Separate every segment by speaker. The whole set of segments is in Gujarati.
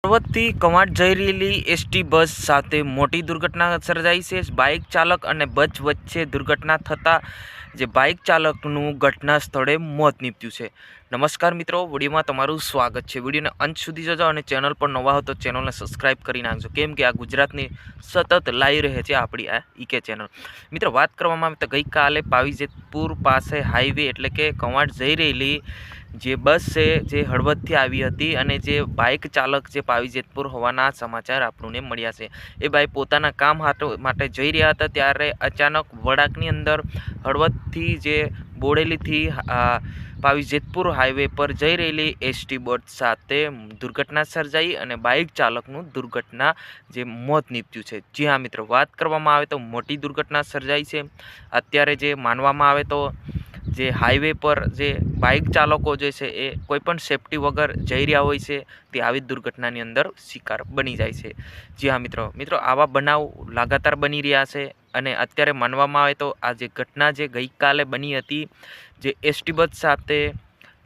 Speaker 1: હળવદથી કવાંટ જઈ રહેલી એસટી બસ સાથે મોટી દુર્ઘટના સર્જાઈ છે। બાઇક ચાલક અને બસ વચ્ચે દુર્ઘટના થતાં જે બાઇક ચાલકનું ઘટના સ્થળે મોત નીપજ્યું છે। નમસ્કાર મિત્રો, વિડીયોમાં તમારું સ્વાગત છે। વિડીયોને અંત સુધી જોજો અને ચેનલ પર નવા હો તો ચેનલને સબસ્ક્રાઇબ કરી નાખજો, કેમ કે આ ગુજરાતની સતત લાવી રહે છે આપણી આ ઈકે ચેનલ। મિત્રો, વાત કરવામાં આવે તો ગઈકાલે પાવીજેતપુર પાસે હાઈવે એટલે કે કવાંટ જઈ રહેલી જે બસ છે જે હળવદથી આવી હતી અને જે બાઇક ચાલક જે પાવીજેતપુર હોવાના સમાચાર આપણને મળ્યા છે। એ ભાઈ પોતાના કામ માટે જઈ રહ્યા હતા ત્યારે અચાનક વળાંકની અંદર હળવદથી જે બોડેલીથી પાવીજેતપુર હાઈવે પર જઈ રહેલી એસટી બસ સાથે દુર્ઘટના સર્જાઈ અને બાઇક ચાલકનું દુર્ઘટના જે મોત નીપજ્યું છે। જી હા મિત્રો, વાત કરવામાં આવે તો મોટી દુર્ઘટના સર્જાઈ છે। અત્યારે જે માનવામાં આવે તો જે હાઈવે પર જે બાઇક ચાલકો જે છે એ કોઈપણ સેફટી વગર જઈ રહ્યા હોય છે તે આવી દુર્ઘટનાની અંદર શિકાર બની જાય છે। જી હા મિત્રો, આવા બનાવ લગાતાર બની રહ્યા છે અને અત્યારે માનવામાં આવે તો આ જે ઘટના જે ગઈકાલે બની હતી જે એસટી બસ સાથે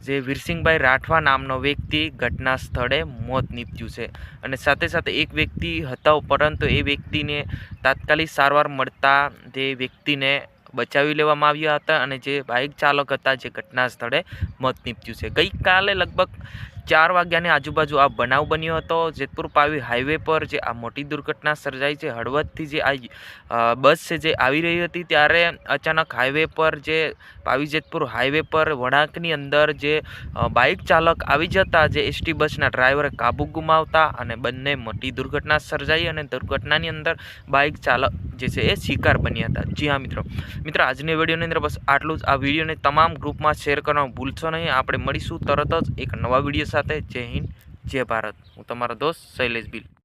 Speaker 1: જે વીરસિંહભાઈ રાઠવા નામનો વ્યક્તિ ઘટના સ્થળે મોત નીપજ્યું છે અને સાથે સાથે એક વ્યક્તિ હતો, પરંતુ એ વ્યક્તિને તાત્કાલિક સારવાર મળતા તે વ્યક્તિને બચાવી લેવામાં આવ્યા હતા અને જે બાઇક ચાલક હતા જે ઘટના સ્થળે મોત નીપજ્યું છે। ગઈકાલે લગભગ 4 વાગ્યાની આજુબાજુ આ બનાવ બન્યો હતો। જેતપુર પાવી હાઈવે પર જે આ મોટી દુર્ઘટના સર્જાઈ છે। હળવદથી જે આ બસ છે જે આવી રહી હતી ત્યારે અચાનક હાઈવે પર જે પાવીજેતપુર હાઈવે પર વળાંકની અંદર જે બાઇક ચાલક આવી જતા જે એસટી બસના ડ્રાઈવરે કાબુ ગુમાવતા અને બંને મોટી દુર્ઘટના સર્જાઈ અને દુર્ઘટનાની અંદર બાઇક ચાલક જે છે એ શિકાર બન્યા હતા। જી હા મિત્રો, આજની વિડીયોની અંદર બસ આટલું જ। આ વિડીયોને તમામ ગ્રુપમાં શેર કરવાનું ભૂલશો નહીં। આપણે મળીશું તરત જ એક નવા વિડીયો સાથે। જય હિન્દ, જય ભારત। હું તમારો દોસ્ત શૈલેષ ભીલ।